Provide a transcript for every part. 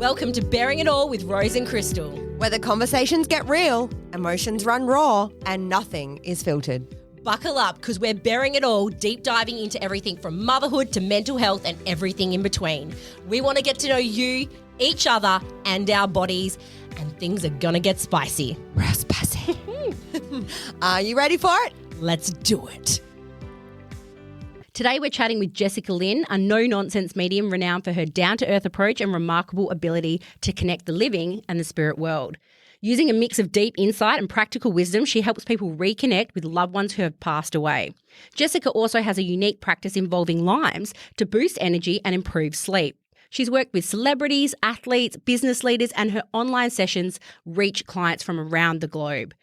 Welcome to Bearing It All with Rose and Crystal. Where the conversations get real, emotions run raw, and nothing is filtered. Buckle up because we're bearing it all, deep diving into everything from motherhood to mental health and everything in between. We want to get to know you, each other, and our bodies, and things are going to get spicy. Real spicy. Are you ready for it? Let's do it. Today we're chatting with Jessica Lynne, a no-nonsense medium renowned for her down-to-earth approach and remarkable ability to connect the living and the spirit world. Using a mix of deep insight and practical wisdom, she helps people reconnect with loved ones who have passed away. Jessica also has a unique practice involving limes to boost energy and improve sleep. She's worked with celebrities, athletes, business leaders, and her online sessions reach clients from around the globe.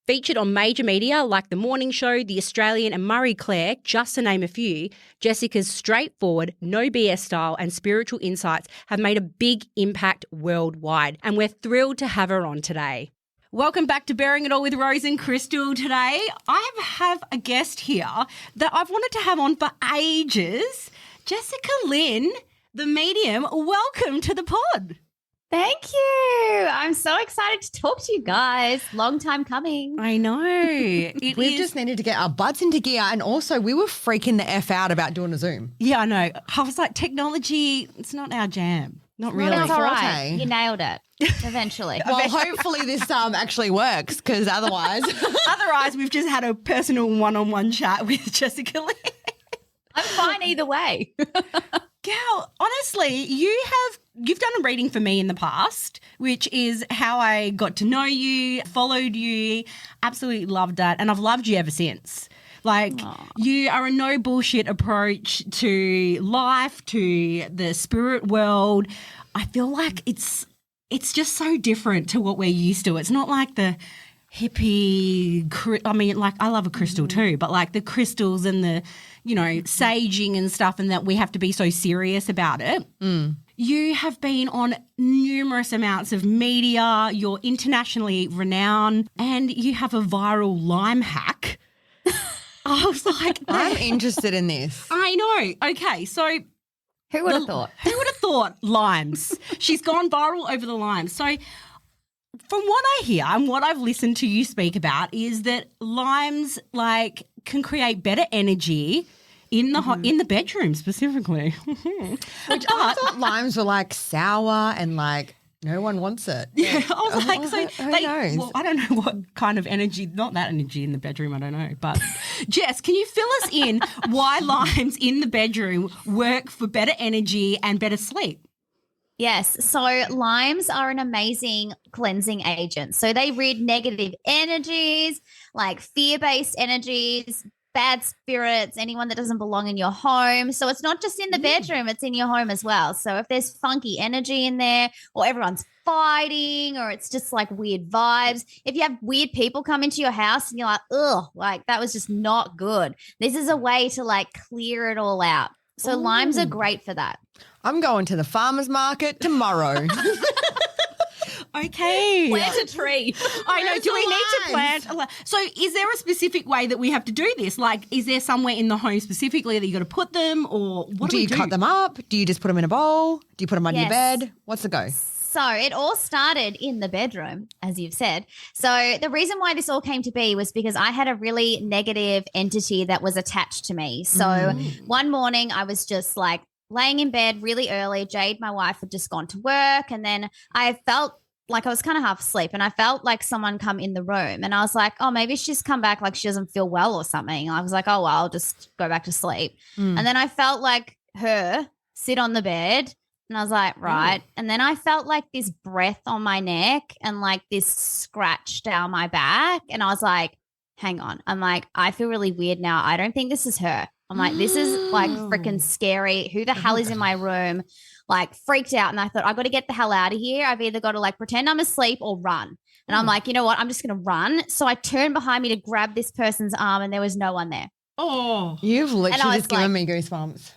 Featured on major media like The Morning Show, The Australian and Marie Claire, just to name a few, Jessica's straightforward, no BS style and spiritual insights have made a big impact worldwide, and we're thrilled to have her on today. Welcome back to Bearing It All with Rose and Crystal. Today, I have a guest here that I've wanted to have on for ages, Jessica Lynne, the medium. Welcome to the pod. Thank you. I'm so excited to talk to you guys. Long time coming. I know. We've just needed to get our butts into gear, and also we were freaking the F out about doing a Zoom. Yeah, I know. I was like, technology, it's not our jam. Not really. That's all right. Forte. You nailed it eventually. Well, hopefully this actually works, because otherwise... Otherwise, we've just had a personal one-on-one chat with Jessica Lynne. I'm fine either way. Gal, honestly, you've done a reading for me in the past, which is how I got to know you, followed you, absolutely loved that, and I've loved you ever since. Like, aww. You are a no bullshit approach to life, to the spirit world. I feel like it's just so different to what we're used to. It's not like the hippie, I mean, like, I love a crystal too, but like the crystals and the, saging and stuff, and that we have to be so serious about it. You have been on numerous amounts of media, you're internationally renowned, and you have a viral lime hack. I was like, I'm interested in this. I know. Okay, so Who would have thought? Who would have thought limes? She's gone viral over the limes. So from what I hear and what I've listened to you speak about is that limes can create better energy in the bedroom specifically. Which I thought limes were sour and no one wants it. Yeah, I was like, who knows? Well, I don't know what kind of energy, not that energy in the bedroom, I don't know. But Jess, can you fill us in why limes in the bedroom work for better energy and better sleep? Yes. So limes are an amazing cleansing agent. So they rid negative energies, like fear-based energies, bad spirits, anyone that doesn't belong in your home. So it's not just in the bedroom, it's in your home as well. So if there's funky energy in there, or everyone's fighting, or it's just weird vibes, if you have weird people come into your house and you're like, ugh, that was just not good, this is a way to clear it all out. So limes are great for that. I'm going to the farmer's market tomorrow. Okay. Plant a tree. I know. Do we need to plant? So is there a specific way that we have to do this? Is there somewhere in the home specifically that you got to put them, or what do we do? You cut them up? Do you just put them in a bowl? Do you put them under your Yes. bed? What's the go? So it all started in the bedroom, as you've said. So the reason why this all came to be was because I had a really negative entity that was attached to me. So one morning I was just laying in bed really early. Jade, my wife, had just gone to work, and then I felt I was kind of half asleep, and I felt like someone come in the room, and I was like, oh, maybe she's come back she doesn't feel well or something. I was like, oh, well, I'll just go back to sleep. And then I felt her sit on the bed, and I was like, right. And then I felt this breath on my neck and this scratch down my back, and I was like, hang on. I'm like, I feel really weird now. I don't think this is her. I'm like, this is freaking scary. Who the hell is in my room? Freaked out. And I thought, I got to get the hell out of here. I've either got to pretend I'm asleep or run. And I'm like, you know what? I'm just going to run. So I turned behind me to grab this person's arm, and there was no one there. Oh, you've literally just given me goosebumps.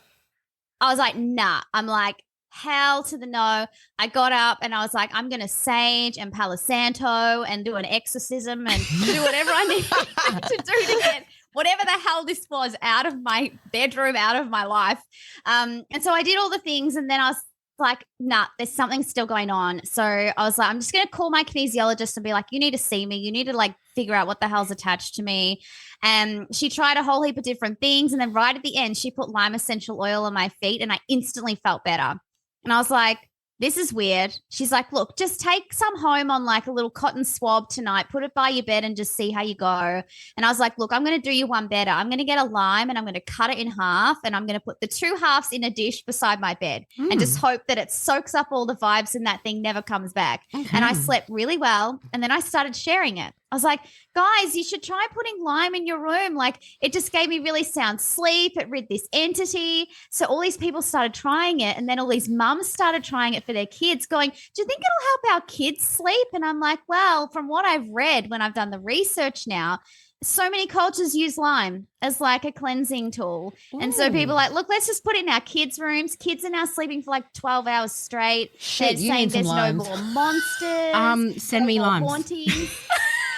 I was like, nah. I'm like, hell to the no. I got up and I was like, I'm going to sage and Palo Santo and do an exorcism and do whatever I need to do to get whatever the hell this was out of my bedroom, out of my life. And so I did all the things, and then I was like, nah, there's something still going on. So I was like, I'm just going to call my kinesiologist and be like, you need to see me. You need to like figure out what the hell's attached to me. And she tried a whole heap of different things. And then right at the end, she put lime essential oil on my feet and I instantly felt better. And I was like, this is weird. She's like, look, just take some home on like a little cotton swab tonight, put it by your bed and just see how you go. And I was like, look, I'm going to do you one better. I'm going to get a lime and I'm going to cut it in half and I'm going to put the two halves in a dish beside my bed and just hope that it soaks up all the vibes and that thing never comes back. Okay. And I slept really well. And then I started sharing it. I was like, guys, you should try putting lime in your room. Like it just gave me really sound sleep. It rid this entity. So all these people started trying it. And then all these mums started trying it for their kids going, do you think it'll help our kids sleep? And I'm like, well, from what I've read when I've done the research now, so many cultures use lime as like a cleansing tool. Ooh. And so people are like, look, let's just put it in our kids' rooms. Kids are now sleeping for like 12 hours straight. Shit, they're saying there's no more monsters. Send me limes. Hauntings.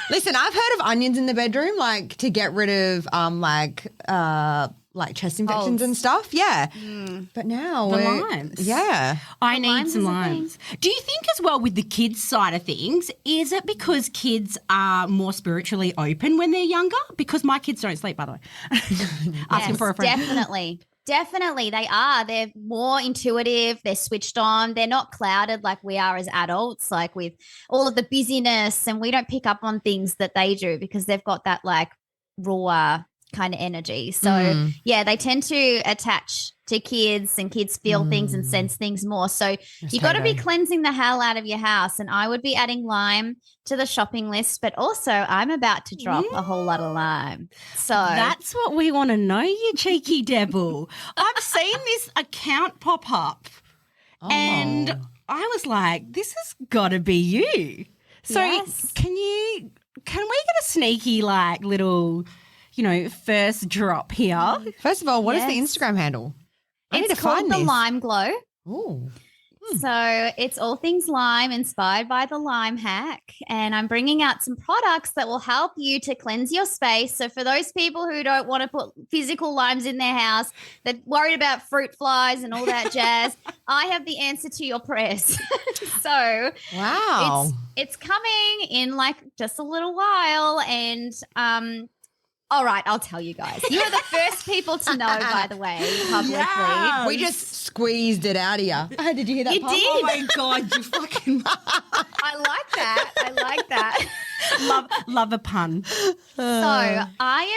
Listen, I've heard of onions in the bedroom, like to get rid of like chest infections and stuff. Yeah. But now the limes. Yeah. I need some limes. Do you think as well with the kids side of things, is it because kids are more spiritually open when they're younger? Because my kids don't sleep, by the way. Asking for a friend. Definitely. Definitely, they are. They're more intuitive. They're switched on. They're not clouded like we are as adults, like with all of the busyness, and we don't pick up on things that they do because they've got that like raw kind of energy. So, yeah, they tend to attach to kids and kids feel things and sense things more. So you got to be cleansing the hell out of your house, and I would be adding lime to the shopping list, but also I'm about to drop a whole lot of lime. So that's what we want to know, you cheeky devil. I've seen this account pop up and I was like, this has got to be you. So can we get a sneaky like little, first drop here? First of all, what is the Instagram handle? It's called The Lime Glow. Ooh. So it's all things lime, inspired by the lime hack. And I'm bringing out some products that will help you to cleanse your space. So for those people who don't want to put physical limes in their house, they're worried about fruit flies and all that jazz, I have the answer to your prayers. So wow, it's coming in like just a little while. And all right, I'll tell you guys. You are the first people to know, by the way, publicly. Yes. We just squeezed it out of you. Did you hear that? You pop? did. Oh, my God, you fucking... I like that. Love a pun. So I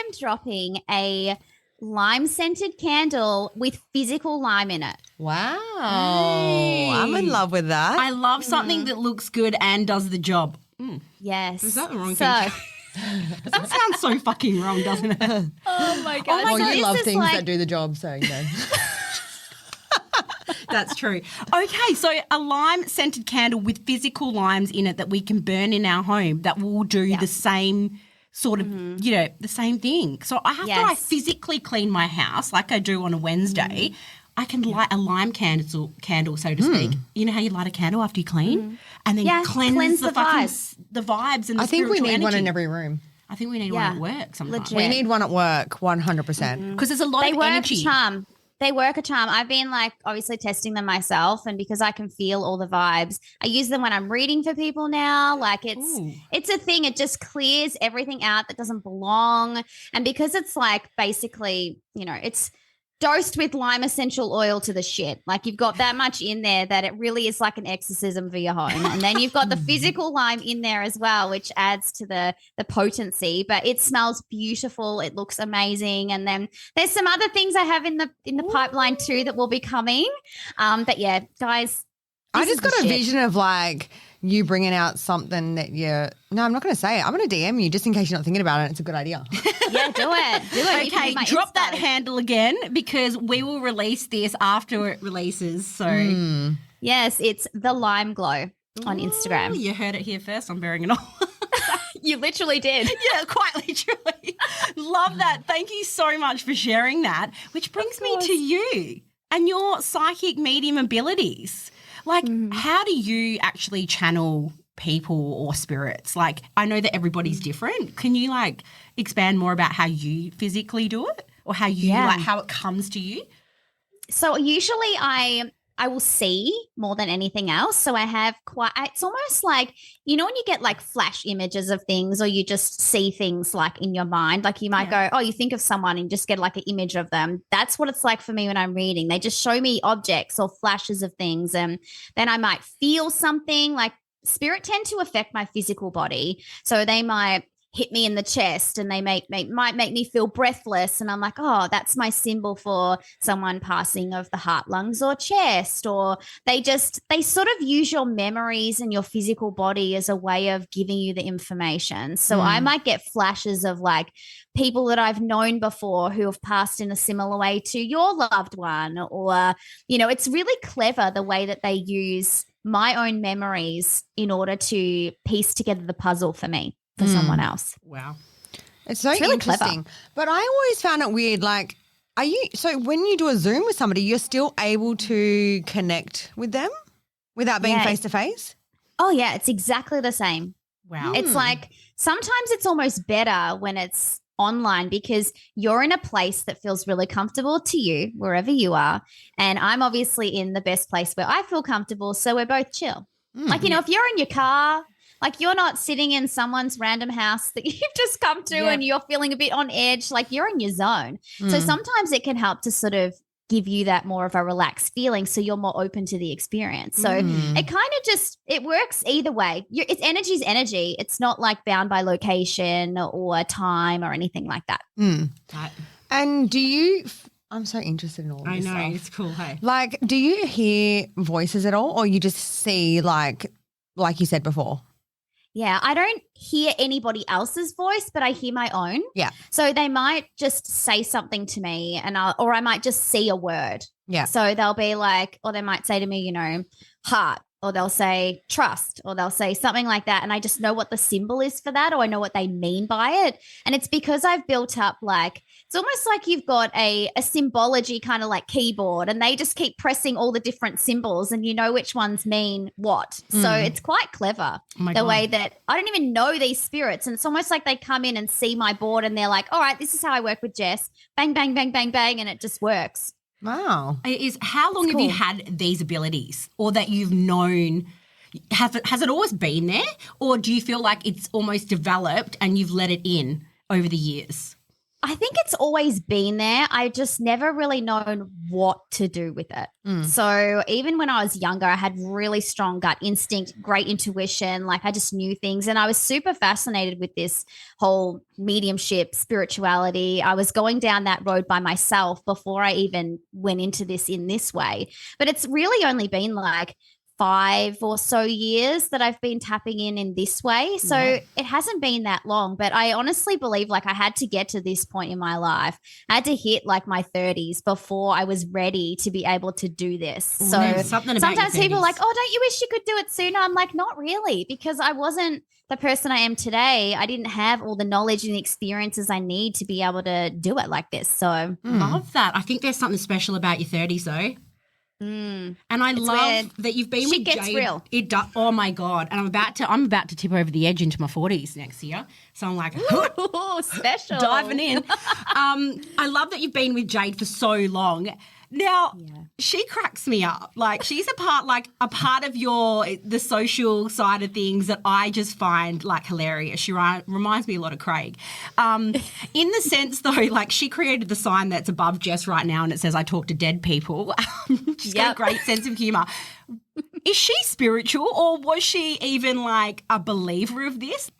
am dropping a lime-scented candle with physical lime in it. Wow. Hey. I'm in love with that. I love something that looks good and does the job. Yes. Is that the wrong thing? That sounds so fucking wrong, doesn't it? Oh, my God. Well, you love things that do the job, so you know. That's true. Okay, so a lime-scented candle with physical limes in it that we can burn in our home that will do the same sort of, the same thing. So after I physically clean my house like I do on a Wednesday, I can light a lime candle, so to speak. You know how you light a candle after you clean? And then cleanse the vibes and the I think we spiritual need energy. one in every room. I think we need one at work sometimes. Legit. We need one at work, 100%. Because there's a lot of energy. They work a charm. I've been like obviously testing them myself, and because I can feel all the vibes, I use them when I'm reading for people now. Like it's a thing. It just clears everything out that doesn't belong. And because it's like basically, it's dosed with lime essential oil to the shit. Like you've got that much in there that it really is like an exorcism for your home. And then you've got the physical lime in there as well, which adds to the potency. But it smells beautiful. It looks amazing. And then there's some other things I have in the pipeline too that will be coming. But yeah, guys. I just got a vision of like you bringing out something that no, I'm not going to say it. I'm going to DM you just in case you're not thinking about it. It's a good idea. Yeah, do it. Okay, drop that handle again because we will release this after it releases. So yes, it's The Lime Glow on Instagram. You heard it here first. I'm bearing it all. You literally did. Yeah, quite literally. Love that. Thank you so much for sharing that, which brings me to you and your psychic medium abilities. Like, how do you actually channel people or spirits? Like, I know that everybody's different. Can you, like, expand more about how you physically do it or how you, how it comes to you? So usually I I will see more than anything else. So I have it's almost like, you know, when you get like flash images of things or you just see things like in your mind, like you might go, oh, you think of someone and just get like an image of them. That's what it's like for me when I'm reading. They just show me objects or flashes of things. And then I might feel something. Like spirit tend to affect my physical body. So they might hit me in the chest and they might make me feel breathless, and I'm like, oh, that's my symbol for someone passing of the heart, lungs, or chest. Or they sort of use your memories and your physical body as a way of giving you the information. So I might get flashes of like people that I've known before who have passed in a similar way to your loved one, or you know, it's really clever the way that they use my own memories in order to piece together the puzzle for me, for someone else. Wow. It's really interesting. Clever. But I always found it weird. Like, so when you do a Zoom with somebody, you're still able to connect with them without being face to face? Oh, yeah. It's exactly the same. Wow. It's like sometimes it's almost better when it's online because you're in a place that feels really comfortable to you wherever you are. And I'm obviously in the best place where I feel comfortable. So we're both chill. Like, you know, if you're in your car, like you're not sitting in someone's random house that you've just come to and you're feeling a bit on edge, like you're in your zone. So sometimes it can help to sort of give you that more of a relaxed feeling so you're more open to the experience. So it kind of it works either way. It's energy's energy. It's not like bound by location or time or anything like that. And do you I'm so interested in all this stuff. It's cool, hey? Like, do you hear voices at all, or you just see like you said before? Yeah, I don't hear anybody else's voice, but I hear my own. Yeah. So they might just say something to me or I might just see a word. Yeah. So they'll be like, or they might say to me, you know, heart, or they'll say trust, or they'll say something like that. And I just know what the symbol is for that, or I know what they mean by it. And it's because I've built up like, it's almost like you've got a symbology kind of like keyboard, and they just keep pressing all the different symbols and you know which ones mean what. So it's quite clever way that I don't even know these spirits. And it's almost like they come in and see my board and they're like, all right, this is how I work with Jess. Bang, bang, bang, bang, bang. And it just works. Wow. How long have you had these abilities, or that you've known? Has it always been there, or do you feel like it's almost developed and you've let it in over the years? I think it's always been there. I just never really known what to do with it. So even when I was younger, I had really strong gut instinct, great intuition. Like I just knew things, and I was super fascinated with this whole mediumship, spirituality. I was going down that road by myself before I even went into this in this way. But it's really only been like 5 or so years that I've been tapping in this way. So it hasn't been that long, but I honestly believe like I had to get to this point in my life. I had to hit like my 30s before I was ready to be able to do this. So sometimes people are like, oh, don't you wish you could do it sooner? I'm like, not really, because I wasn't the person I am today. I didn't have all the knowledge and the experiences I need to be able to do it like this. So love that. I think there's something special about your 30s though. And I love that you've been with Jade. She gets real. It does. Oh my God! And I'm about to tip over the edge into my 40s next year. So I'm like, ooh, special, diving in. I love that you've been with Jade for so long. Now, she cracks me up. Like she's a part of the social side of things that I just find like hilarious. She reminds me a lot of Craig. In the sense though, like she created the sign that's above Jess right now and it says, I talk to dead people. She's got a great sense of humour. Is she spiritual, or was she even like a believer of this?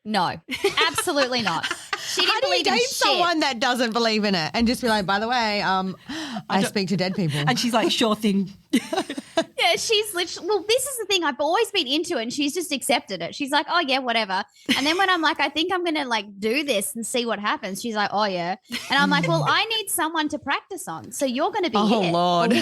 No, absolutely not. She didn't believe in shit. Someone that doesn't believe in it and just be like, by the way, I speak to dead people. And she's like, sure thing. Yeah, she's literally, well, this is the thing. I've always been into it and she's just accepted it. She's like, oh, yeah, whatever. And then when I'm like, I think I'm going to like do this and see what happens, she's like, oh, yeah. And I'm like, well, I need someone to practice on. So you're going to be here. Oh, Lord.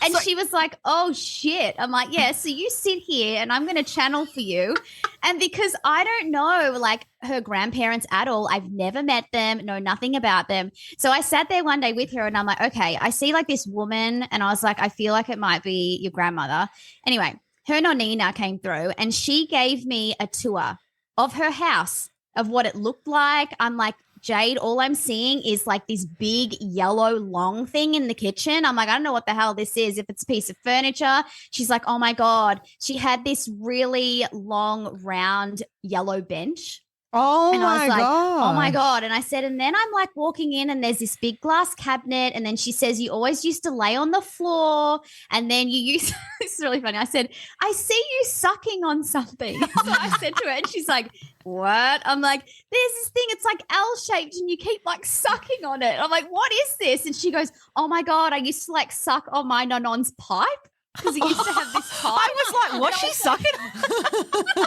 And she was like, oh, shit. I'm like, yeah, so you sit here and I'm going to channel for you. And because I don't know, like, her grandparents at all, I've never met them, know nothing about them. So I sat there one day with her and I'm like, okay, I see like this woman. And I was like, I feel like it might be your grandmother. Anyway, her nonina came through and she gave me a tour of her house, of what it looked like. I'm like, Jade, all I'm seeing is like this big yellow long thing in the kitchen. I'm like, I don't know what the hell this is. If it's a piece of furniture. She's like, oh my God. She had this really long, round yellow bench. Oh, and I was like, God. oh my God. And I said, and then I'm like walking in and there's this big glass cabinet. And then she says, you always used to lay on the floor. And then you used, this is really funny. I said, I see you sucking on something. So I said to her and she's like, what? I'm like, there's this thing, it's like L-shaped and you keep like sucking on it. I'm like, what is this? And she goes, oh my God, I used to like suck on my non's pipe because he used to have this pipe. I was like, what's she sucking?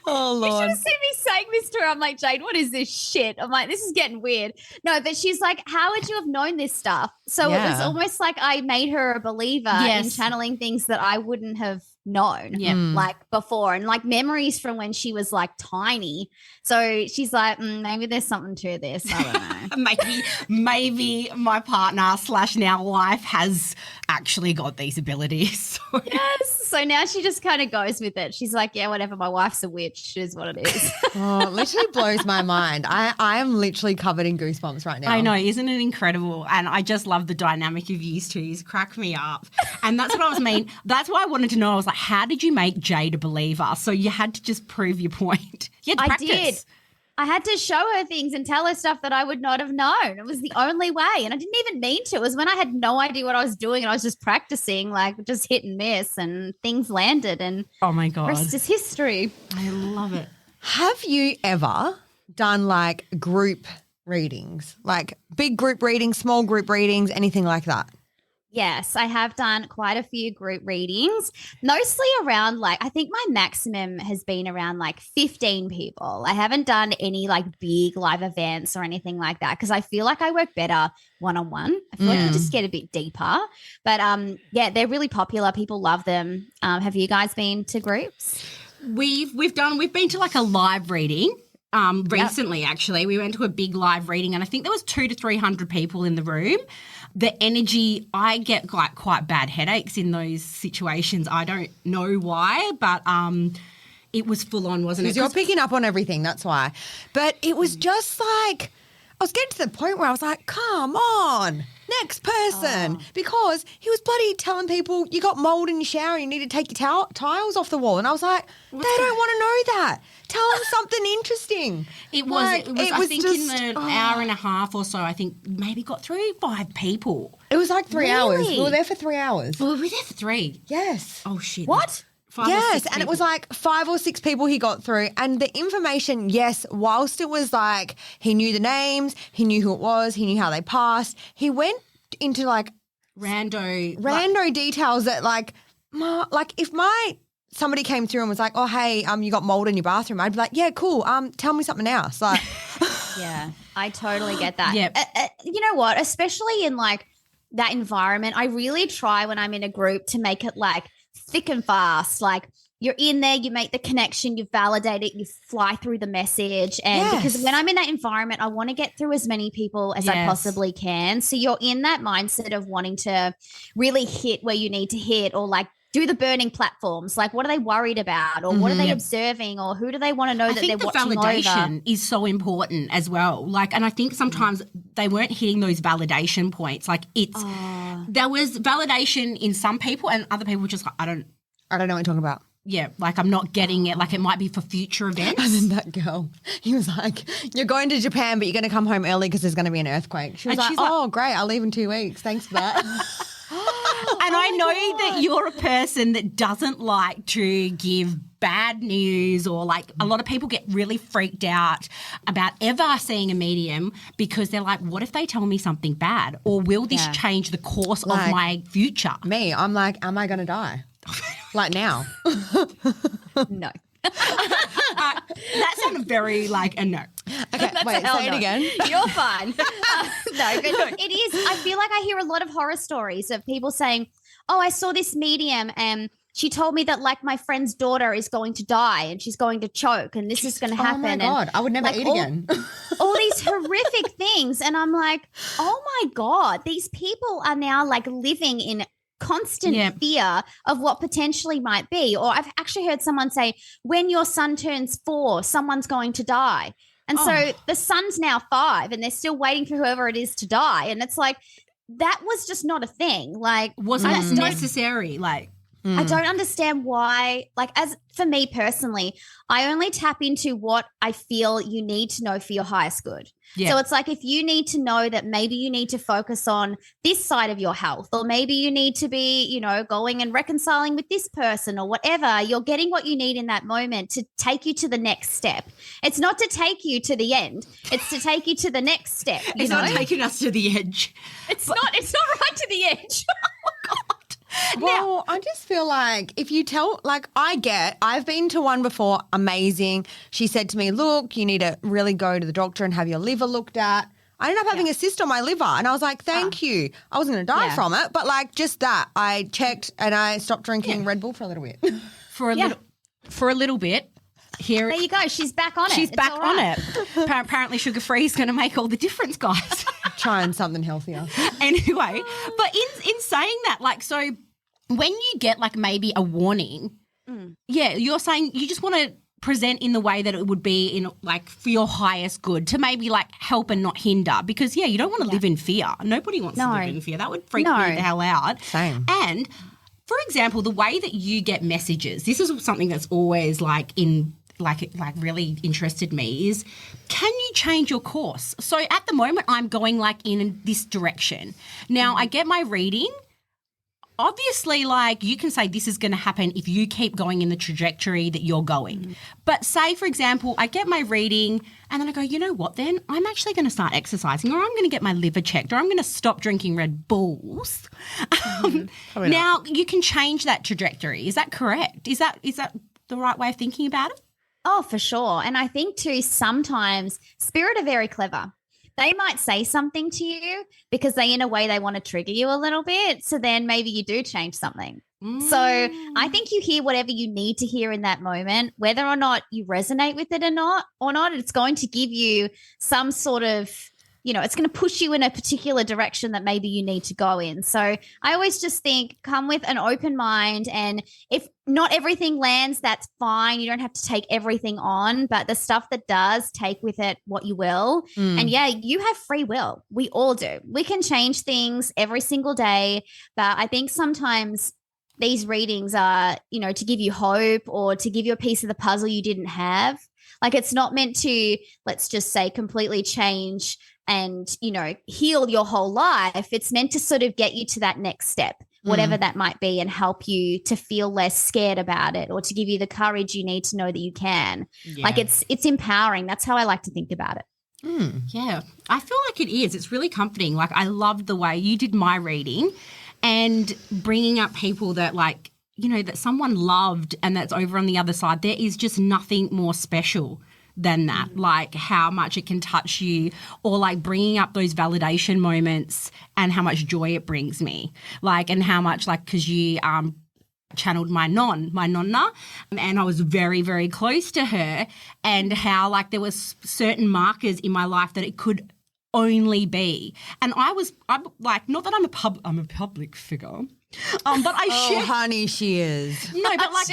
Oh, Lord. You should have seen me saying this to her. I'm like, Jade, what is this shit? I'm like, this is getting weird. No, but she's like, how would you have known this stuff? So it was almost like I made her a believer in channeling things that I wouldn't have known like before, and like memories from when she was like tiny. So she's like, maybe there's something to this. I don't know. maybe my partner / now wife has actually got these abilities. Yes. So now she just kind of goes with it. She's like, yeah, whatever. My wife's a witch is what it is. Oh, it literally blows my mind. I am literally covered in goosebumps right now. I know. Isn't it incredible? And I just love the dynamic of you two. You crack me up. And that's what I was mean. That's why I wanted to know. I was like, how did you make Jade a believer? So you had to just prove your point. You had to practice. I did. I had to show her things and tell her stuff that I would not have known. It was the only way. And I didn't even mean to. It was when I had no idea what I was doing and I was just practicing, like just hit and miss, and things landed. And oh my God, rest is history. I love it. Have you ever done like group readings, like big group readings, small group readings, anything like that? Yes, I have done quite a few group readings, mostly around like, I think my maximum has been around like 15 people. I haven't done any like big live events or anything like that because I feel like I work better one-on-one. I feel like you just get a bit deeper. But yeah, they're really popular. People love them. Have you guys been to groups? We've been to like a live reading. Recently, actually, we went to a big live reading and I think there was 200 to 300 people in the room. The energy, I get like quite bad headaches in those situations. I don't know why, but it was full on, wasn't it? Because you're picking up on everything, that's why. But it was just like, I was getting to the point where I was like, come on, next person. Because he was bloody telling people you got mold in your shower and you need to take your tiles off the wall. And I was like, they don't want to know that. Tell them something interesting. It was I think just, in the hour and a half or so, I think maybe got through 5 people. It was like 3 hours. We were there for 3 hours. Well, we were there for 3. Yes. Oh, shit. What? 5 or 6 yes, and people. it was like 5 or 6 people he got through. And the information, yes, whilst it was like he knew the names, he knew who it was, he knew how they passed, he went into like rando details that like if somebody came through and was like, oh, hey, you got mold in your bathroom, I'd be like, yeah, cool, tell me something else. Like, yeah, I totally get that. Yep. You know what? Especially in like that environment, I really try when I'm in a group to make it like thick and fast. Like you're in there, you make the connection, you validate it, you fly through the message. And because when I'm in that environment, I want to get through as many people as I possibly can. So you're in that mindset of wanting to really hit where you need to hit, or like do the burning platforms. Like, what are they worried about, or what are they observing, or who do they want to know that they're watching over? I think the validation is so important as well. Like, and I think sometimes they weren't hitting those validation points. Like, there was validation in some people, and other people were just like, I don't know what you're talking about. Yeah, like I'm not getting it. Like it might be for future events. And then that girl, he was like, you're going to Japan, but you're going to come home early because there's going to be an earthquake. She was like, oh, great, I'll leave in 2 weeks. Thanks for that. And I know that you're a person that doesn't like to give bad news, or like a lot of people get really freaked out about ever seeing a medium because they're like, what if they tell me something bad, or will this change the course of my future? Me, I'm like, am I going to die? Like now? No. That sounded very like a no. Okay, wait, say it again. You're fine. No, but it is. I feel like I hear a lot of horror stories of people saying, oh, I saw this medium and she told me that like my friend's daughter is going to die and she's going to choke and this is going to happen. Oh my God, I would never eat again. All these horrific things. And I'm like, oh my God, these people are now like living in constant fear of what potentially might be. Or I've actually heard someone say, when your son turns 4, someone's going to die. And so the son's now 5 and they're still waiting for whoever it is to die. And it's like, that was just not a thing. Like, wasn't necessary. Like, I don't understand why, like, as for me personally, I only tap into what I feel you need to know for your highest good. Yeah. So it's like, if you need to know that maybe you need to focus on this side of your health, or maybe you need to be, you know, going and reconciling with this person or whatever, you're getting what you need in that moment to take you to the next step. It's not to take you to the end. It's to take you to the next step. It's not taking us to the edge. It's not right to the edge. Oh, God. Well, I just feel like if you tell, like I've been to one before, amazing. She said to me, look, you need to really go to the doctor and have your liver looked at. I ended up having a cyst on my liver and I was like, thank you. I wasn't going to die from it, but like just that. I checked and I stopped drinking Red Bull for a little bit. For a little bit. There you go. She's back on it. She's back on it. Apparently sugar-free is going to make all the difference, guys. Trying something healthier. Anyway, but in saying that, like, so when you get like maybe a warning, you're saying you just want to present in the way that it would be in like for your highest good to maybe like help and not hinder, because you don't want to live in fear. Nobody wants to live in fear. That would freak me the hell out. Same. And for example, the way that you get messages, this is something that's always like really interested me, is can you change your course? So at the moment I'm going like in this direction. Now I get my reading. Obviously, like you can say this is going to happen if you keep going in the trajectory that you're going. But say, for example, I get my reading and then I go, you know what then? I'm actually going to start exercising, or I'm going to get my liver checked, or I'm going to stop drinking Red Bulls. Now you can change that trajectory. Is that correct? Is that the right way of thinking about it? Oh, for sure. And I think too, sometimes spirit are very clever. They might say something to you because in a way they want to trigger you a little bit. So then maybe you do change something. So I think you hear whatever you need to hear in that moment, whether or not you resonate with it or not, it's going to give you some sort of, it's going to push you in a particular direction that maybe you need to go in. So I always just think come with an open mind, and if not everything lands, that's fine. You don't have to take everything on, but the stuff that does, take with it what you will. And you have free will. We all do. We can change things every single day, but I think sometimes these readings are, to give you hope or to give you a piece of the puzzle you didn't have. Like it's not meant to, let's just say, completely change and, heal your whole life. It's meant to sort of get you to that next step, whatever that might be, and help you to feel less scared about it, or to give you the courage you need to know that you can. Yeah. Like it's empowering. That's how I like to think about it. Yeah, I feel like it is. It's really comforting. Like I loved the way you did my reading and bringing up people that like, that someone loved and that's over on the other side. There is just nothing more special than that, like how much it can touch you, or like bringing up those validation moments and how much joy it brings me, like, and how much, like, because you channeled my nonna, and I was very, very close to her, and how like there was certain markers in my life that it could only be. And I'm like, not that I'm a public figure, but honey, she is. No, but like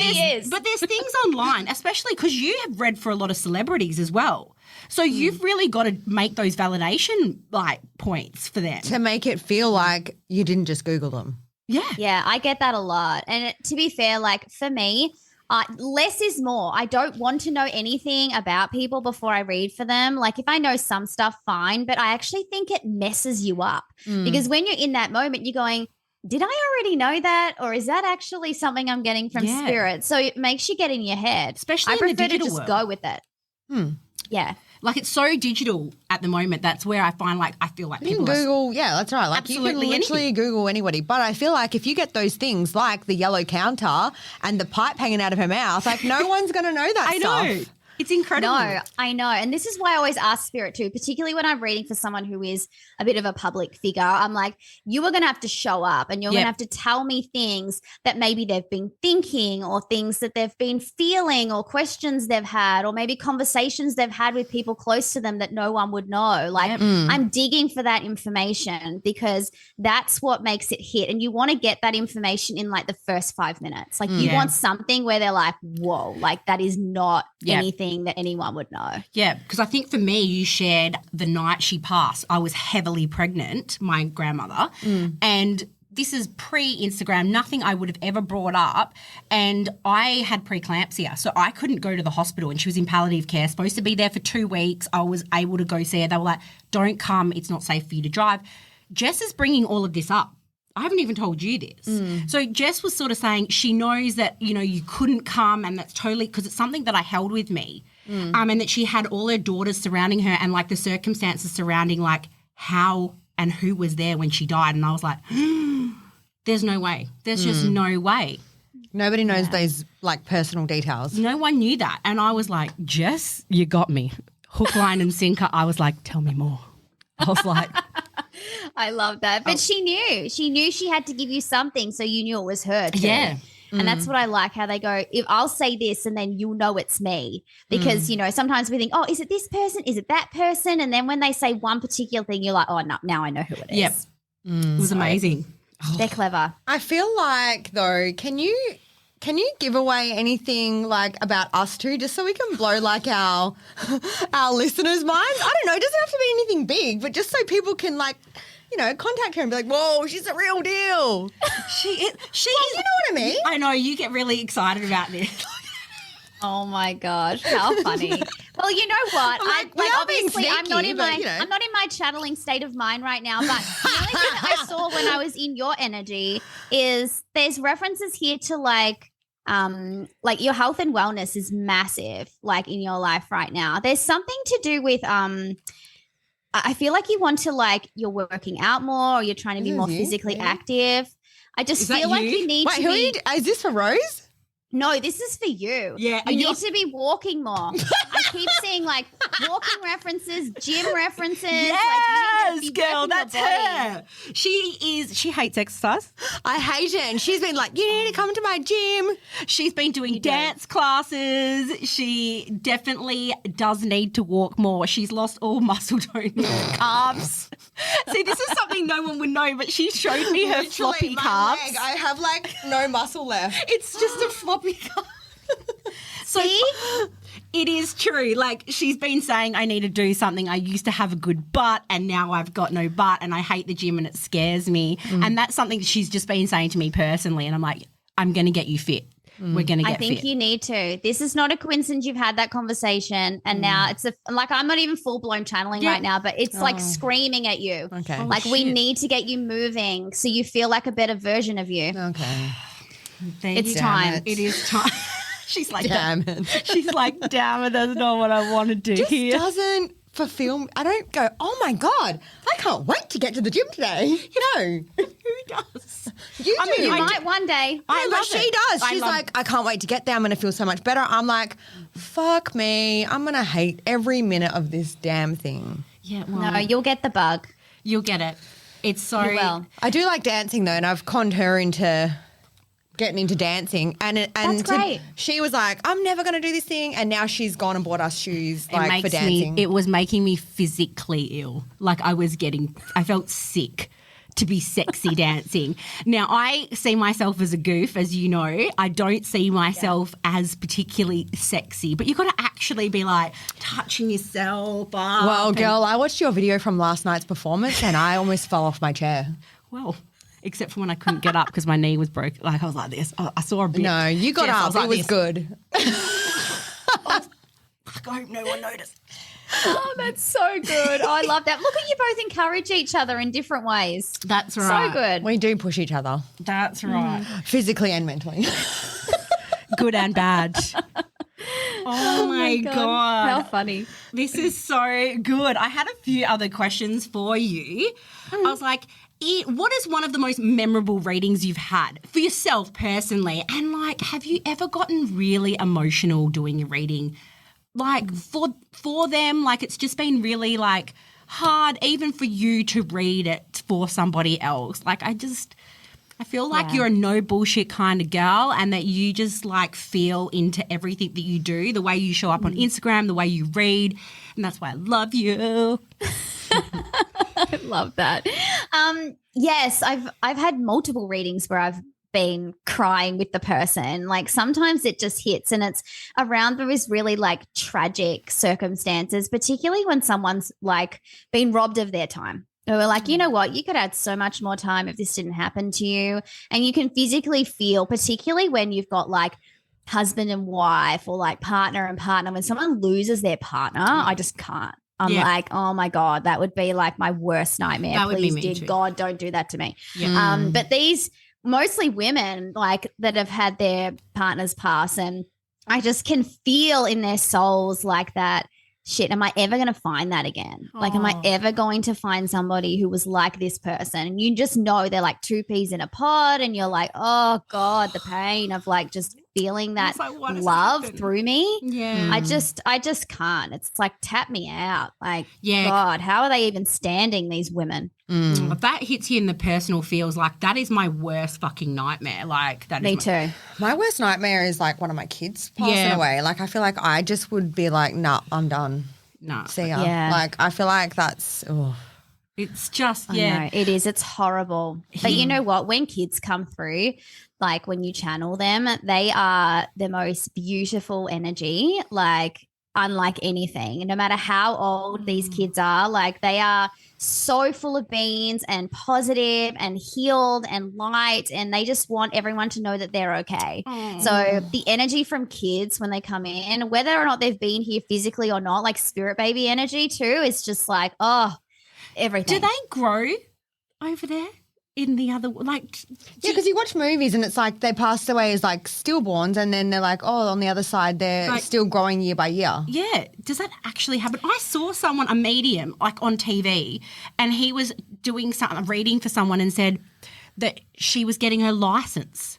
but there's things online, especially because you have read for a lot of celebrities as well. So you've really got to make those validation like points for them to make it feel like you didn't just Google them. Yeah, I get that a lot. And to be fair, like for me, less is more. I don't want to know anything about people before I read for them. Like if I know some stuff, fine, but I actually think it messes you up because when you're in that moment, you're going, did I already know that, or is that actually something I'm getting from spirit? So it makes you get in your head. Especially I in the prefer digital to just world. go with it. Yeah. Like it's so digital at the moment. That's where I find like I feel like you people can Google, that's right. Like absolutely you can literally Google anybody. But I feel like if you get those things like the yellow counter and the pipe hanging out of her mouth, like no one's going to know that stuff. I know. It's incredible. No, I know. And this is why I always ask spirit too, particularly when I'm reading for someone who is a bit of a public figure. I'm like, you are going to have to show up and you're going to have to tell me things that maybe they've been thinking, or things that they've been feeling, or questions they've had, or maybe conversations they've had with people close to them that no one would know. Like I'm digging for that information because that's what makes it hit. And you want to get that information in like the first 5 minutes. Like you want something where they're like, whoa, like that is not anything thing that anyone would know. Yeah, because I think for me, you shared the night she passed. I was heavily pregnant, my grandmother, and this is pre-Instagram, nothing I would have ever brought up, and I had preeclampsia, so I couldn't go to the hospital, and she was in palliative care, supposed to be there for 2 weeks. I was able to go see her. They were like, don't come, it's not safe for you to drive. Jess is bringing all of this up. I haven't even told you this. So Jess was sort of saying she knows that, you know, you couldn't come, and that's totally, because it's something that I held with me, and that she had all her daughters surrounding her and, like, the circumstances surrounding, like, how and who was there when she died. And I was like, there's no way. There's just no way. Nobody knows those, like, personal details. No one knew that. And I was like, Jess, you got me. Hook, line and sinker. I was like, tell me more. I was like. I love that. But she knew. She knew she had to give you something, so you knew it was her too. Yeah. And that's what I like, how they go, if I'll say this and then you'll know it's me. Because, you know, sometimes we think, oh, is it this person? Is it that person? And then when they say one particular thing, you're like, oh, no, now I know who it is. Yep. It was amazing. They're clever. I feel like, though, can you give away anything, like, about us two, just so we can blow, like, our listeners' minds? I don't know. It doesn't have to be anything big, but just so people can, like, you know, contact her and be like, whoa, she's a real deal. She is. You know what I mean? I know. You get really excited about this. Oh my gosh, how funny! Well, you know what? Obviously, I'm not in my channeling state of mind right now. But the only thing that I saw when I was in your energy is there's references here to like your health and wellness is massive, like in your life right now. There's something to do with I feel like you want to like you're working out more, or you're trying to be more physically active. I just feel like you need to be. Is this for Rose? No, this is for you. Yeah, you need to be walking more. I keep seeing like walking references, gym references. Yes, like, girl, that's her. She hates exercise. I hate it. And she's been like, you need to come to my gym. She's been doing dance classes. She definitely does need to walk more. She's lost all muscle tone in her calves. See, this is something no one would know, but she showed me her floppy calves. Leg, I have like no muscle left. It's just a floppy calf. So it is true. Like she's been saying I need to do something. I used to have a good butt and now I've got no butt and I hate the gym and it scares me. And that's something that she's just been saying to me personally. And I'm like, I'm going to get you fit. We're going to get fit. I think you need to. This is not a coincidence you've had that conversation and now it's like I'm not even full-blown channeling right now, but it's like screaming at you. Okay. Like we need to get you moving so you feel like a better version of you. Okay. It's time. It is time. She's like, damn it. She's like, damn it, that's not what I want to do Just here. doesn't fulfill. I don't go, oh my God, I can't wait to get to the gym today. No. Who does? You do. You might one day. She does. She's like, I can't wait to get there. I'm going to feel so much better. I'm like, fuck me. I'm going to hate every minute of this damn thing. Yeah, well, No, you'll get the bug. you'll get it. It's so. You will. I do like dancing though, and I've conned her into getting into dancing. And That's great. She was like, I'm never going to do this thing. And now she's gone and bought us shoes like for dancing. It was making me physically ill. Like I felt sick to be sexy dancing. Now, I see myself as a goof, as you know. I don't see myself as particularly sexy. But you've got to actually be like touching yourself up. Well, girl, I watched your video from last night's performance and I almost fell off my chair. Well, except for when I couldn't get up because my knee was broken. Like I was like this. I saw a bit. No, you got Jess, up. It was good. Fuck, I hope no one noticed. Oh, that's so good. I love that. Look at you both encourage each other in different ways. That's right. So good. We do push each other. That's right. Physically and mentally. Good and bad. Oh my God. How funny. This is so good. I had a few other questions for you. I was like, what is one of the most memorable readings you've had for yourself personally? And like, have you ever gotten really emotional doing a reading? Like for them, like it's just been really like hard even for you to read it for somebody else. Like I feel like you're a no bullshit kind of girl and that you just like feel into everything that you do, the way you show up on Instagram, the way you read, and that's why I love you. I love that. Yes, I've had multiple readings where I've been crying with the person. Like sometimes it just hits and it's around those really like tragic circumstances, particularly when someone's like been robbed of their time. Or we're like, you know what, you could add so much more time if this didn't happen to you. And you can physically feel, particularly when you've got like husband and wife or like partner and partner, when someone loses their partner, I just can't. I'm like, oh my God, that would be like my worst nightmare. That would be Please, me dear too. God, don't do that to me. Yeah. But these mostly women like that have had their partners pass, and I just can feel in their souls like that. Shit, am I ever going to find that again? Like, am I ever going to find somebody who was like this person? And you just know they're like two peas in a pod, and you're like, oh God, the pain of like just feeling that like, why does it love happen? through me. Yeah. I just can't. It's like tap me out. Like, Yeah. God, how are they even standing, these women? If that hits you in the personal feels, like that is my worst fucking nightmare. Like that is Me too. My worst nightmare is like one of my kids passing away. Like I feel like I just would be like, nah, I'm done. No. See ya. Yeah. Like I feel like that's It's just, I know, it is. It's horrible. But you know what? When kids come through, like when you channel them, they are the most beautiful energy, like unlike anything. No matter how old these kids are, like they are so full of beans and positive and healed and light, and they just want everyone to know that they're okay. So the energy from kids when they come in, whether or not they've been here physically or not, like spirit baby energy too, is just like, oh, everything. Do they grow over there in the other, like? yeah, because you watch movies and it's like they passed away as like stillborns, and then they're like, oh, on the other side they're Like- still growing year by year. Yeah. Does that actually happen? I saw someone, a medium, like on TV, and he was doing something, reading for someone, and said that she was getting her license.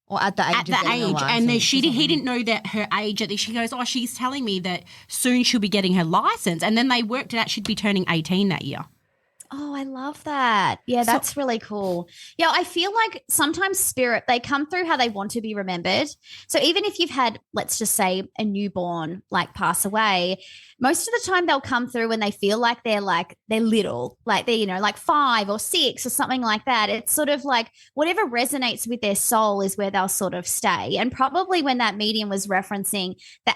Or at the age At of the getting a age, and license then or he something. didn't know that her age. She goes, oh, she's telling me that soon she'll be getting her license, and then they worked it out she'd be turning 18 that year. Oh, I love that. Yeah, that's really cool. Yeah, I feel like sometimes spirit, they come through how they want to be remembered. So even if you've had, let's just say, a newborn like pass away, most of the time they'll come through when they feel like they're little, like they're, you know, like 5 or 6 or something like that. It's sort of like whatever resonates with their soul is where they'll sort of stay. And probably when that medium was referencing the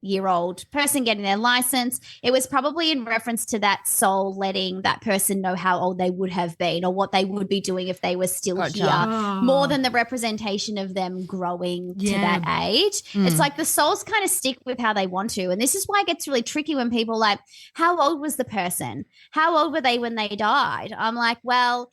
18-year-old person getting their license, it was probably in reference to that soul letting that person know how old they would have been or what they would be doing if they were still Gotcha. here, more than the representation of them growing to Yeah. that age. It's like the souls kind of stick with how they want to. And this is why it gets really tricky when people are like, how old was the person? How old were they when they died? I'm like, well,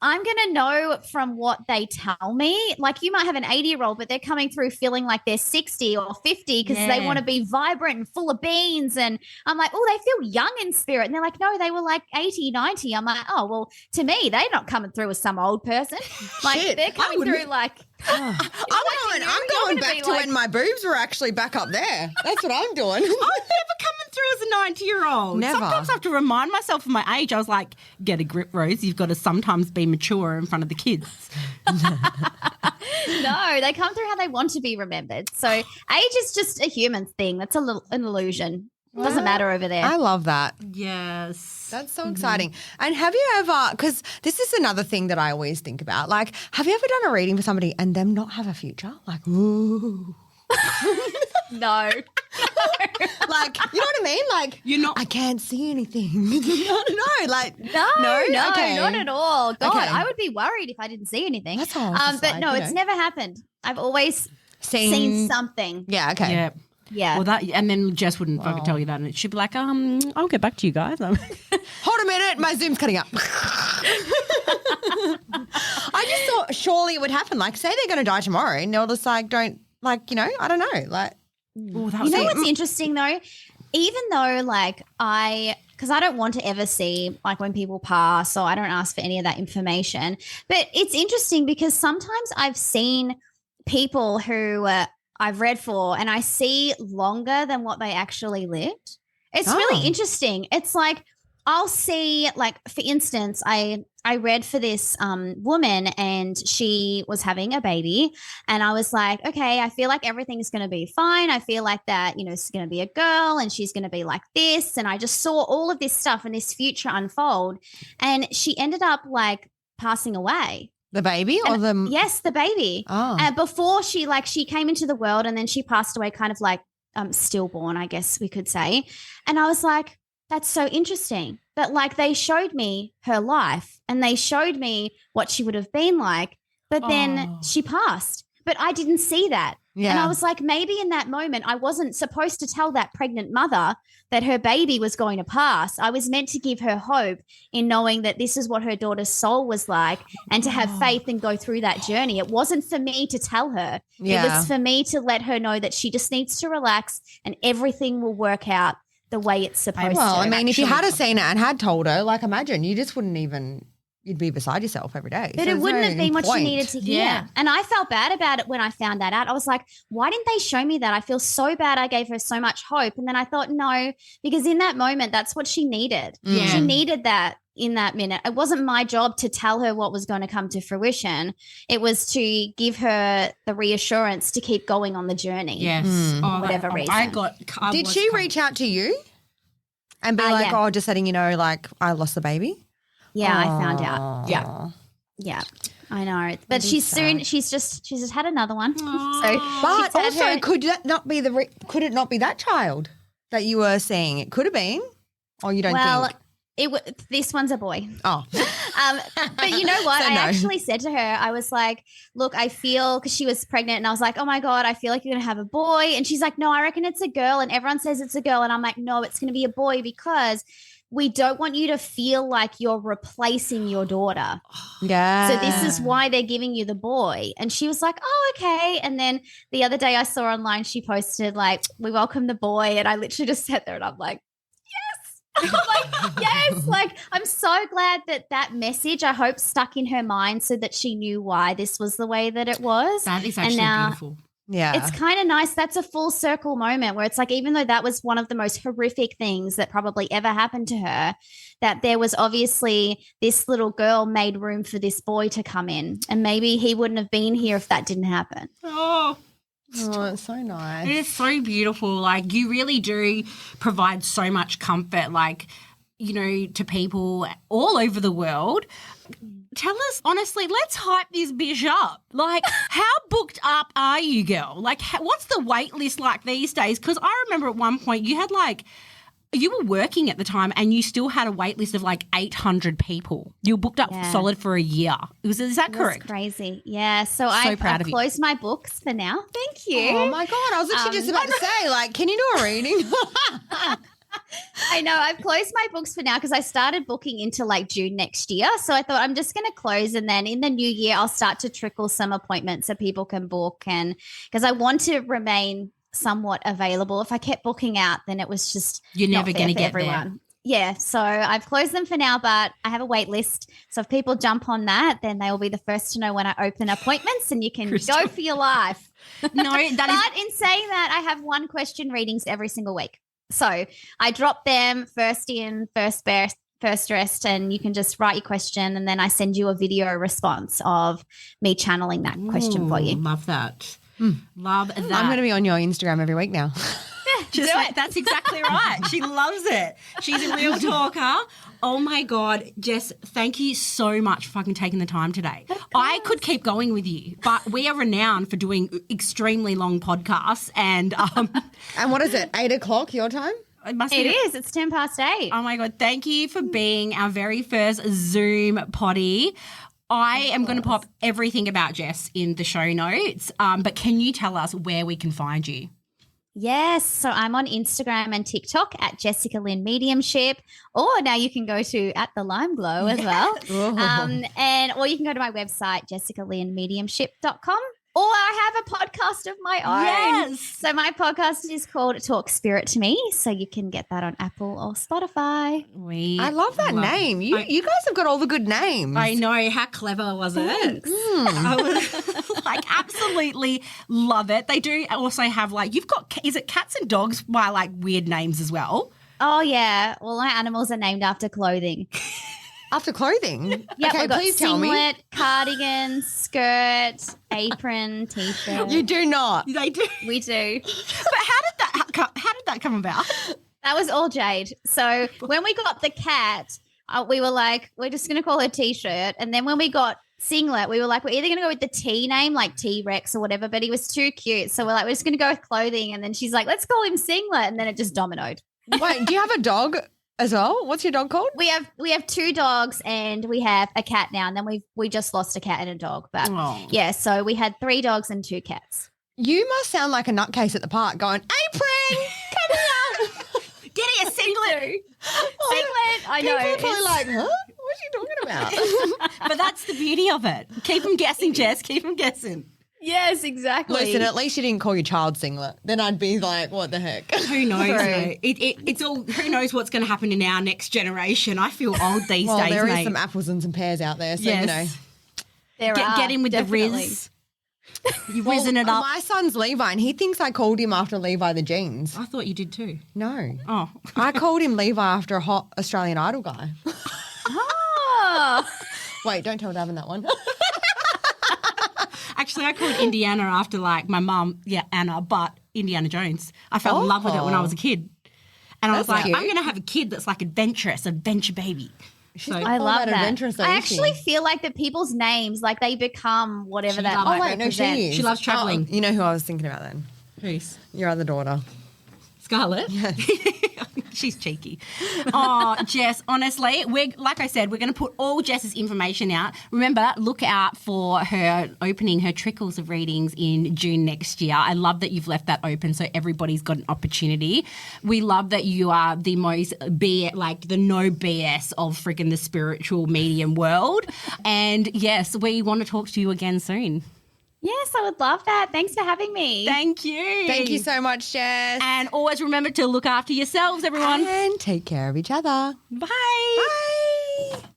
I'm going to know from what they tell me. Like you might have an 80-year-old, but they're coming through feeling like they're 60 or 50 because they Yeah. want to be vibrant and full of beans. And I'm like, oh, they feel young in spirit. And they're like, no, they were like 80, 90. I'm like, oh, well, to me, they're not coming through as some old person. Like Shit, they're coming through like I'm going gonna back be to like- when my boobs were actually back up there. That's what I'm doing. I'm never coming through as a 90-year-old. Never. Sometimes I have to remind myself of my age. I was like, get a grip, Rose. You've got to sometimes be mature in front of the kids. no, they come through how they want to be remembered. So age is just a human thing. That's an illusion. It doesn't matter over there. I love that. Yes. That's so exciting. And have you ever, because this is another thing that I always think about, like, have you ever done a reading for somebody and them not have a future? Like, ooh. No. Like, you know what I mean? Like, You're not- I can't see anything. no, like, No, Okay. not at all. God, Okay. I would be worried if I didn't see anything. That's all I was just but like, no, you it's know. never happened. I've always seen something. Yeah, okay. Yeah. Yeah. Well, that, and then Jess wouldn't fucking tell you that, and she'd be like, I'll get back to you guys. Hold a minute, my Zoom's cutting up. I just thought surely it would happen. Like, say they're going to die tomorrow and they'll just like, don't, like, you know, I don't know. Like, Oh, that You was know it. what's interesting though? Even though like because I don't want to ever see like when people pass, or I don't ask for any of that information. But it's interesting because sometimes I've seen people who I've read for and I see longer than what they actually lived. It's really Oh. interesting. It's like I'll see, like, for instance, I read for this woman and she was having a baby and I was like, okay, I feel like everything's going to be fine. I feel like that, you know, it's going to be a girl and she's going to be like this. And I just saw all of this stuff and this future unfold. And she ended up like passing away. The baby or the Yes, the baby. Oh. And before she came into the world and then she passed away kind of like stillborn, I guess we could say. And I was like, that's so interesting. But like they showed me her life and they showed me what she would have been like, but then she passed. But I didn't see that. Yeah. And I was like, maybe in that moment, I wasn't supposed to tell that pregnant mother that her baby was going to pass. I was meant to give her hope in knowing that this is what her daughter's soul was like and to have faith and go through that journey. It wasn't for me to tell her. Yeah. It was for me to let her know that she just needs to relax and everything will work out the way it's supposed to. Well, I mean, if you had seen it and had told her, like imagine you just wouldn't even – you'd be beside yourself every day. But So it wouldn't there's have no been what she point. needed to hear. Yeah. And I felt bad about it when I found that out. I was like, why didn't they show me that? I feel so bad. I gave her so much hope. And then I thought, no, because in that moment, that's what she needed. Yeah. She needed that in that minute. It wasn't my job to tell her what was going to come to fruition. It was to give her the reassurance to keep going on the journey. Yes. Oh, Whatever reason. Did she reach out to you and be like, yeah. oh, just letting you know, like I lost the baby? Yeah, I found out. Yeah. Yeah. I know. But is she's sad. she's just had another one. So But she's had also, her- could it not be that child that you were seeing? It could have been, or you don't think? This one's a boy. Oh, But you know what? So I no. actually said to her, I was like, look, I feel, because she was pregnant, and I was like, oh my God, I feel like you're going to have a boy. And she's like, no, I reckon it's a girl. And everyone says it's a girl. And I'm like, no, it's going to be a boy because we don't want you to feel like you're replacing your daughter. yeah. So this is why they're giving you the boy. And she was like, oh, okay. And then the other day I saw online, she posted like, we welcome the boy. And I literally just sat there and I'm like, yes. I'm like, yes. Like, I'm so glad that message, I hope, stuck in her mind so that she knew why this was the way that it was. That is And actually now- beautiful. Yeah. It's kind of nice. That's a full circle moment where it's like, even though that was one of the most horrific things that probably ever happened to her, that there was obviously this little girl made room for this boy to come in. And maybe he wouldn't have been here if that didn't happen. Oh, Oh, it's so nice. it is so beautiful. Like, you really do provide so much comfort, like, you know, to people all over the world. Tell us, honestly, let's hype this bitch up. Like, how booked up are you, girl? Like, what's the wait list like these days? Because I remember at one point you had you were working at the time and you still had a wait list of like 800 people. You were booked up Yeah. solid for a year. Is that correct? That's crazy. Yeah. So I've proud of you. closed my books for now. Thank you. Oh my God. I was literally just about to say, like, can you do a reading? I know. I've closed my books for now because I started booking into like June next year. So I thought I'm just going to close, and then in the new year I'll start to trickle some appointments so people can book, and because I want to remain somewhat available. If I kept booking out, then it was just You're not never fair going to for get everyone. Yeah, so I've closed them for now, but I have a wait list. So if people jump on that, then they will be the first to know when I open appointments, and you can go for your life. No, that is But in saying that, I have 1 question readings every single week. So I drop them first in, first best, first dressed, and you can just write your question, and then I send you a video response of me channeling that question for you. Love that. Love that. I'm going to be on your Instagram every week now. Just like, that's exactly right. She loves it. She's a real talker. Oh my God, Jess, thank you so much for fucking taking the time today. I could keep going with you, but we are renowned for doing extremely long podcasts, and And what is it, 8 o'clock your time? it must It be. is. It's 8:10. Oh my God, thank you for being our very first Zoom potty. I am going to pop everything about Jess in the show notes, but can you tell us where we can find you? Yes. So I'm on Instagram and TikTok at Jessica Lynne Mediumship, or now you can go to at the Lime Glow as well. Or you can go to my website, jessicalynnemediumship.com. Or I have a podcast of my own. Yes. So my podcast is called Talk Spirit to Me. So you can get that on Apple or Spotify. I love that name. You guys have got all the good names. I know. How clever was it? I was like, absolutely love it. They do also have you've got, is it cats and dogs by weird names as well? Oh, yeah. Well, my animals are named after clothing. After clothing? Yeah, okay, we've got please tell me. singlet, cardigan, skirt, apron, t-shirt. You do not. They do. We do. But how did that come about? That was all Jade. So when we got the cat, we were like, we're just going to call her T-shirt. And then when we got Singlet. We were like, we're either going to go with the T name, like T-Rex or whatever, but he was too cute. So we're like, we're just going to go with clothing. And then she's like, let's call him Singlet. And then it just dominoed. Wait, do you have a dog as well? What's your dog called? We have 2 dogs and we have a cat now. And then we just lost a cat and a dog. But yeah, so we had 3 dogs and 2 cats. You must sound like a nutcase at the park going, Apron, come here. Get it, a singlet. Singlet. I know. People are probably like, huh? What's she talking about? But that's the beauty of it. Keep them guessing, Jess. Keep them guessing. Yes, exactly. Listen, at least you didn't call your child Singlet. Then I'd be like, what the heck? Who knows? It's all. Who knows what's going to happen in our next generation? I feel old these days, there mate. is some apples and some pears out there, so you know. Get in with definitely. the Riz. You've risen it up. My son's Levi, and he thinks I called him after Levi the jeans. I thought you did too. No. Oh. I called him Levi after a hot Australian Idol guy. Oh. Wait, don't tell Davin that one. Actually, I called Indiana after like my mum, Anna, but Indiana Jones. I fell in love with it when I was a kid. And I was like, cute. I'm going to have a kid that's like adventurous, adventure baby. I love that. Adventurous, I actually feel like that people's names, like they become whatever that might represent. she is. She loves travelling. You know who I was thinking about then? Who's? Your other daughter. Scarlett? Yes. She's cheeky. Oh, Jess, honestly, like I said, we're going to put all Jess's information out. Remember, look out for her opening her trickles of readings in June next year. I love that you've left that open so everybody's got an opportunity. We love that you are the most the no BS of freaking the spiritual medium world. And yes, we want to talk to you again soon. Yes, I would love that. Thanks for having me. Thank you. Thank you so much, Jess. And always remember to look after yourselves, everyone. And take care of each other. Bye. Bye.